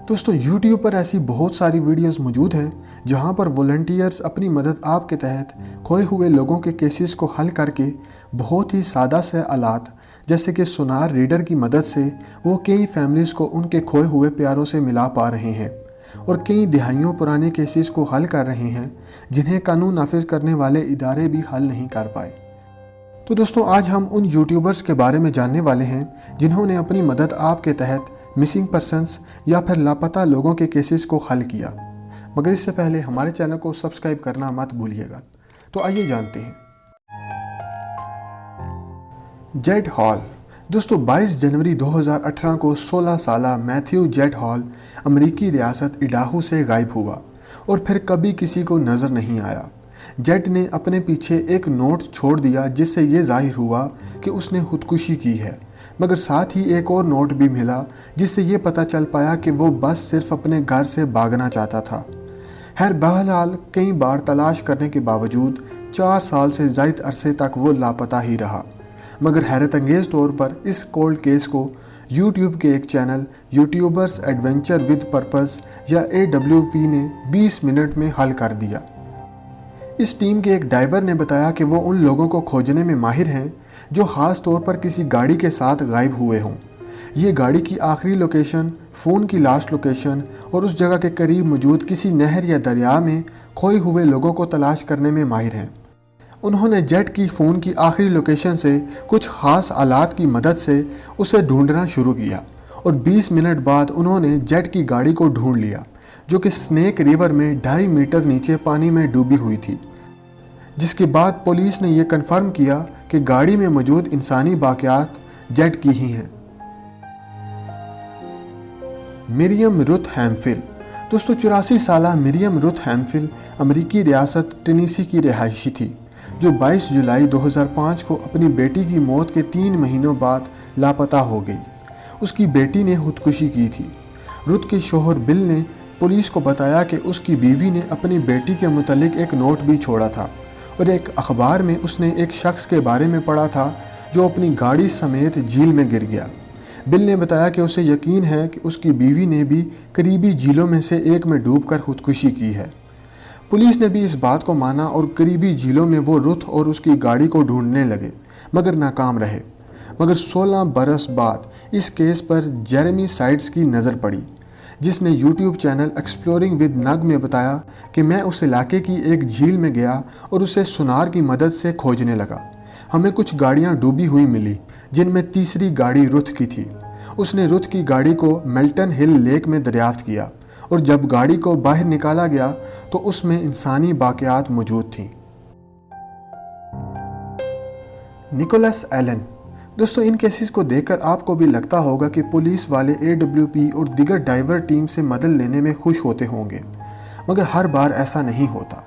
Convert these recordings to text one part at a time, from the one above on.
दोस्तों YouTube पर ऐसी बहुत सारी वीडियोस मौजूद हैं जहां पर वॉलंटियर्स अपनी मदद आप के तहत खोए हुए लोगों के केसेस को हल करके बहुत ही सादा से आलात जैसे कि सोनार रीडर की मदद से वो कई फैमिलीज़ को उनके खोए हुए प्यारों से मिला पा रहे हैं और कई दिहाइयों पुराने केसेस को हल कर रहे हैं जिन्हें कानून नाफिज करने वाले इदारे भी हल नहीं कर पाए। तो दोस्तों आज हम उन यूट्यूबर्स के बारे में जानने वाले हैं जिन्होंने अपनी मदद आप के तहत मिसिंग पर्सन्स या फिर लापता लोगों के केसेस को हल किया। मगर इससे पहले हमारे चैनल को सब्सक्राइब करना मत भूलिएगा। तो आइए जानते हैं। Z hall. दोस्तों 22 जनवरी 2018 को 16 साला मैथ्यू जेड हॉल अमेरिकी रियासत इडाहो से गायब हुआ और फिर कभी किसी को नज़र नहीं आया। जेड ने अपने पीछे एक नोट छोड़ दिया जिससे ये जाहिर हुआ कि उसने खुदकुशी की है, मगर साथ ही एक और नोट भी मिला जिससे ये पता चल पाया कि वो बस सिर्फ अपने घर से भागना चाहता था। बहरहाल कई बार तलाश करने के बावजूद 4 साल से ज़ायद अरसे तक वो लापता ही रहा। मगर हैरत अंगेज़ तौर पर इस कोल्ड केस को यूट्यूब के एक channel YouTubers adventure with purpose या AWP ने 20 मिनट में हल कर दिया। इस टीम के एक डाइवर ने बताया कि वो उन लोगों को खोजने में माहिर हैं जो ख़ास तौर पर किसी गाड़ी के साथ गायब हुए हों। ये गाड़ी की आखिरी लोकेशन, फ़ोन की लास्ट लोकेशन और उस जगह के करीब मौजूद किसी नहर या दरिया में खोए हुए लोगों को तलाश करने में माहिर हैं। उन्होंने जेड की फ़ोन की आखिरी लोकेशन से कुछ ख़ास आलात की मदद से उसे ढूंढना शुरू किया और 20 मिनट बाद उन्होंने जेड की गाड़ी को ढूंढ लिया जो कि स्नेक रिवर में 2.5 मीटर नीचे पानी में डूबी हुई थी। जिसके बाद पुलिस ने यह कन्फर्म किया कि गाड़ी में मौजूद इंसानी बाक़ियात जेड की ही हैं। Miriam Ruth Hemphill. दोस्तों 84 साला मिरियम रुथ हैमफिल अमेरिकी रियासत टेनेसी की रिहायशी थी जो 22 जुलाई 2005 को अपनी बेटी की मौत के 3 महीनों बाद लापता हो गई। उसकी बेटी ने खुदकुशी की थी। रुथ के शोहर बिल ने पुलिस को बताया कि उसकी बीवी ने अपनी बेटी के मुतालिक एक नोट भी छोड़ा था और एक अखबार में उसने एक शख्स के बारे में पढ़ा था जो अपनी गाड़ी समेत झील में गिर गया। बिल ने बताया कि उसे यकीन है कि उसकी बीवी ने भी करीबी झीलों में से एक में डूबकर खुदकुशी की है। पुलिस ने भी इस बात को माना और करीबी झीलों में वो रुथ और उसकी गाड़ी को ढूंढने लगे मगर नाकाम रहे। मगर 16 बरस बाद इस केस पर जेरेमी साइड्स की नज़र पड़ी जिसने यूट्यूब चैनल एक्सप्लोरिंग विद नग में बताया कि मैं उस इलाके की एक झील में गया और उसे सोनार की मदद से खोजने लगा। हमें कुछ गाड़ियां डूबी हुई मिली जिनमें तीसरी गाड़ी रुथ की थी। उसने रुथ की गाड़ी को मेल्टन हिल लेक में दरियाफ्त किया और जब गाड़ी को बाहर निकाला गया तो उसमें इंसानी बाक़ियात मौजूद थीं। Nicholas Allen. दोस्तों इन केसेस को देखकर आपको भी लगता होगा कि पुलिस वाले AWP और दीगर डाइवर टीम से मदद लेने में खुश होते होंगे, मगर हर बार ऐसा नहीं होता।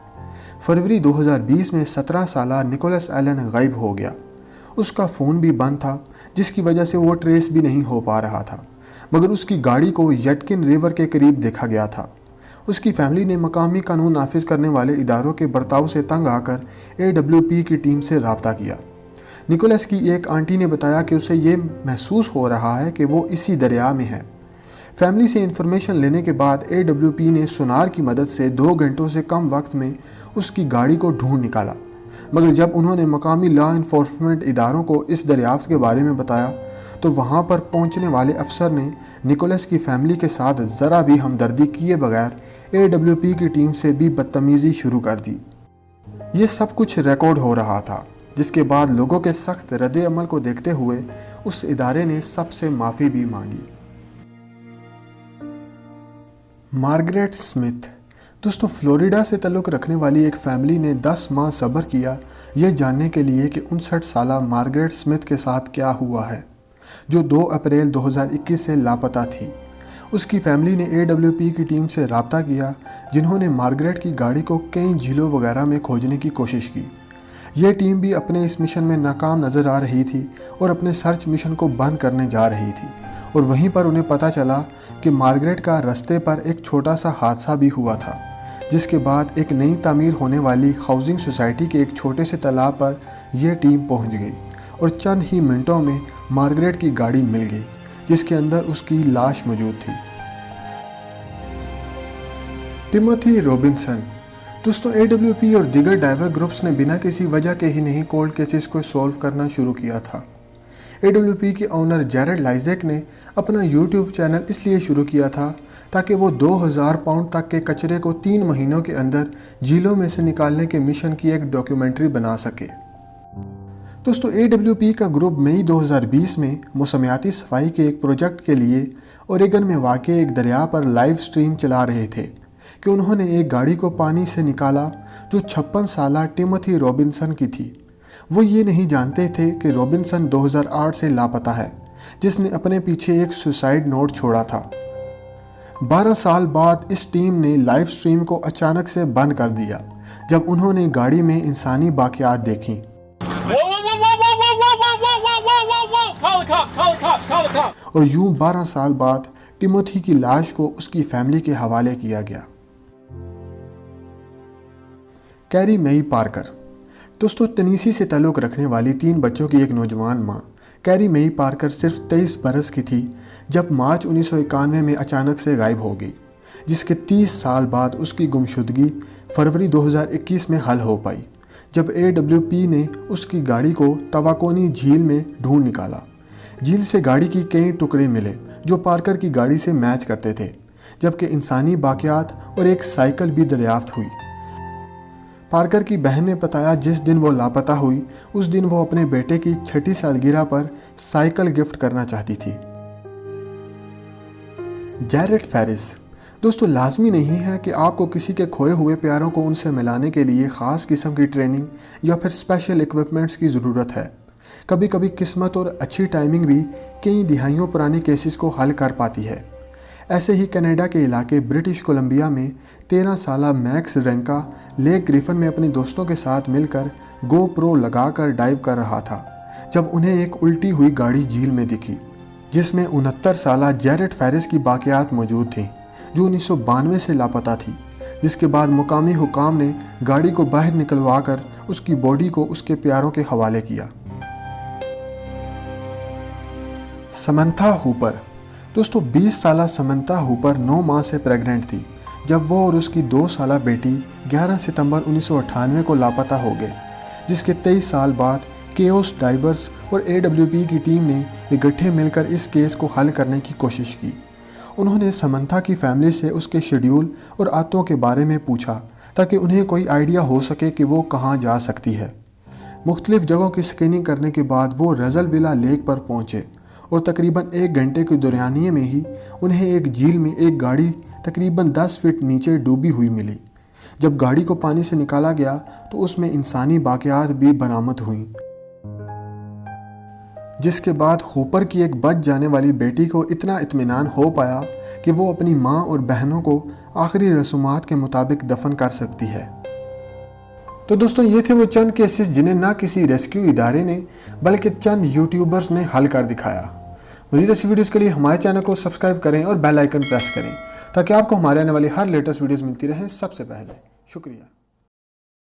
फरवरी 2020 में 17 साला निकोलस एलन गायब हो गया। उसका फ़ोन भी बंद था जिसकी वजह से वो ट्रेस भी नहीं हो पा रहा था, मगर उसकी गाड़ी को यटकिन रिवर के करीब देखा गया था। उसकी फैमिली ने मकामी कानून नाफिज करने वाले इदारों के बर्ताव से तंग आकर AWP की टीम से रब्ता किया। निकोलस की एक आंटी ने बताया कि उसे ये महसूस हो रहा है कि वो इसी दरिया में है। फैमिली से इन्फॉर्मेशन लेने के बाद AWP ने सोनार की मदद से 2 घंटों से कम वक्त में उसकी गाड़ी को ढूंढ निकाला। मगर जब उन्होंने मकामी लॉ इन्फोर्समेंट इदारों को इस दरियाफ्त के बारे में बताया तो वहाँ पर पहुँचने वाले अफसर ने निकोलस की फैमिली के साथ ज़रा भी हमदर्दी किए बगैर AWP की टीम से भी बदतमीज़ी शुरू कर दी। ये सब कुछ रिकॉर्ड हो रहा था जिसके बाद लोगों के सख्त रद्द अमल को देखते हुए उस इदारे ने सबसे माफ़ी भी मांगी। Margaret Smith. दोस्तों फ्लोरिडा से ताल्लुक़ रखने वाली एक फैमिली ने 10 माह सब्र किया ये जानने के लिए कि 59 साला मार्गरेट स्मिथ के साथ क्या हुआ है जो 2 अप्रैल 2021 से लापता थी। उसकी फैमिली ने AWP की टीम से रब्ता किया जिन्होंने मार्गरेट की गाड़ी को कई झीलों वगैरह में खोजने की कोशिश की। यह टीम भी अपने इस मिशन में नाकाम नज़र आ रही थी और अपने सर्च मिशन को बंद करने जा रही थी और वहीं पर उन्हें पता चला कि मार्गरेट का रास्ते पर एक छोटा सा हादसा भी हुआ था जिसके बाद एक नई तामीर होने वाली हाउसिंग सोसाइटी के एक छोटे से तालाब पर यह टीम पहुंच गई और चंद ही मिनटों में मार्गरेट की गाड़ी मिल गई जिसके अंदर उसकी लाश मौजूद थी। Timothy Robinson. दोस्तों AWP और दीगर डाइवर ग्रुप्स ने बिना किसी वजह के ही नहीं कोल्ड केसेस को सॉल्व करना शुरू किया था। AWP के ओनर जैरेड लाइजेक ने अपना YouTube चैनल इसलिए शुरू किया था ताकि वो 2000 पाउंड तक के कचरे को 3 महीनों के अंदर झीलों में से निकालने के मिशन की एक डॉक्यूमेंट्री बना सके। दोस्तों AWP का ग्रुप मई 2020 में मौसमियाती सफाई के एक प्रोजेक्ट के लिए ओरेगन में वाक़ एक दरिया पर लाइव स्ट्रीम चला रहे थे कि उन्होंने एक गाड़ी को पानी से निकाला जो 56 साला टिमोथी रॉबिन्सन की थी। वो ये नहीं जानते थे कि रॉबिन्सन 2008 से लापता है, जिसने अपने पीछे एक सुसाइड नोट छोड़ा था। 12 साल बाद इस टीम ने लाइव स्ट्रीम को अचानक से बंद कर दिया जब उन्होंने गाड़ी में इंसानी बाक़ियात देखी। और यूं 12 साल बाद टिमोथी की लाश को उसकी फैमिली के हवाले किया गया। Carrie Mae Parker. दोस्तों टेनेसी से ताल्लुक़ रखने वाली 3 बच्चों की एक नौजवान मां कैरी मेई पार्कर सिर्फ 23 बरस की थी जब मार्च 1991 में अचानक से गायब हो गई, जिसके 30 साल बाद उसकी गुमशुदगी फरवरी 2021 में हल हो पाई जब AWP ने उसकी गाड़ी को तवाकोनी झील में ढूंढ निकाला। झील से गाड़ी की कई टुकड़े मिले जो पार्कर की गाड़ी से मैच करते थे, जबकि इंसानी बाक़ियात और एक साइकिल भी दरियाफ्त हुई। पार्कर की बहन ने बताया जिस दिन वो लापता हुई उस दिन वो अपने बेटे की 6ठी सालगिरह पर साइकिल गिफ्ट करना चाहती थी। Jared Ferris. दोस्तों लाजमी नहीं है कि आपको किसी के खोए हुए प्यारों को उनसे मिलाने के लिए ख़ास किस्म की ट्रेनिंग या फिर स्पेशल इक्विपमेंट्स की ज़रूरत है। कभी कभी किस्मत और अच्छी टाइमिंग भी कई दिहाइयों पुराने केसेस को हल कर पाती है। ऐसे ही कनाडा के इलाके ब्रिटिश कोलंबिया में 13 साला मैक्स रेंका लेक ग्रिफन में अपने दोस्तों के साथ मिलकर GoPro लगाकर डाइव कर रहा था जब उन्हें एक उल्टी हुई गाड़ी झील में दिखी जिसमें 69 साला जैरेड फेरिस की बाक़ियात मौजूद थीं जो 1992 से लापता थी, जिसके बाद मुकामी हुकाम ने गाड़ी को बाहर निकलवा कर उसकी बॉडी को उसके प्यारों के हवाले किया। Samantha Hooper. दोस्तों 20 साला समंथा हुपर 9 माह से प्रेग्नेंट थी जब वो और उसकी 2 साला बेटी 11 सितंबर 1998 को लापता हो गए, जिसके 23 साल बाद केओस डाइवर्स और AWP की टीम ने इकट्ठे मिलकर इस केस को हल करने की कोशिश की। उन्होंने समंथा की फैमिली से उसके शेड्यूल और आदतों के बारे में पूछा ताकि उन्हें कोई आइडिया हो सके कि वो कहाँ जा सकती है। मुख्तलिफ जगहों की स्कैनिंग करने के बाद वो रजलविला लेक पर पहुँचे और तकरीबन 1 घंटे के दरमियाने में ही उन्हें एक झील में एक गाड़ी तकरीबन 10 फीट नीचे डूबी हुई मिली। जब गाड़ी को पानी से निकाला गया तो उसमें इंसानी बाक़ियात भी बरामद हुईं, जिसके बाद हुपर की एक बच जाने वाली बेटी को इतना इत्मीनान हो पाया कि वो अपनी माँ और बहनों को आखिरी रसूमात के मुताबिक दफन कर सकती है। तो दोस्तों ये थे वो चंद केसेस जिन्हें ना किसी रेस्क्यू इदारे ने बल्कि चंद यूट्यूबर्स ने हल कर दिखाया। मज़ीद ऐसी वीडियोज़ के लिए हमारे चैनल को सब्सक्राइब करें और बेल आइकन प्रेस करें ताकि आपको हमारे आने वाली हर लेटेस्ट वीडियोज़ मिलती रहें सबसे पहले। शुक्रिया।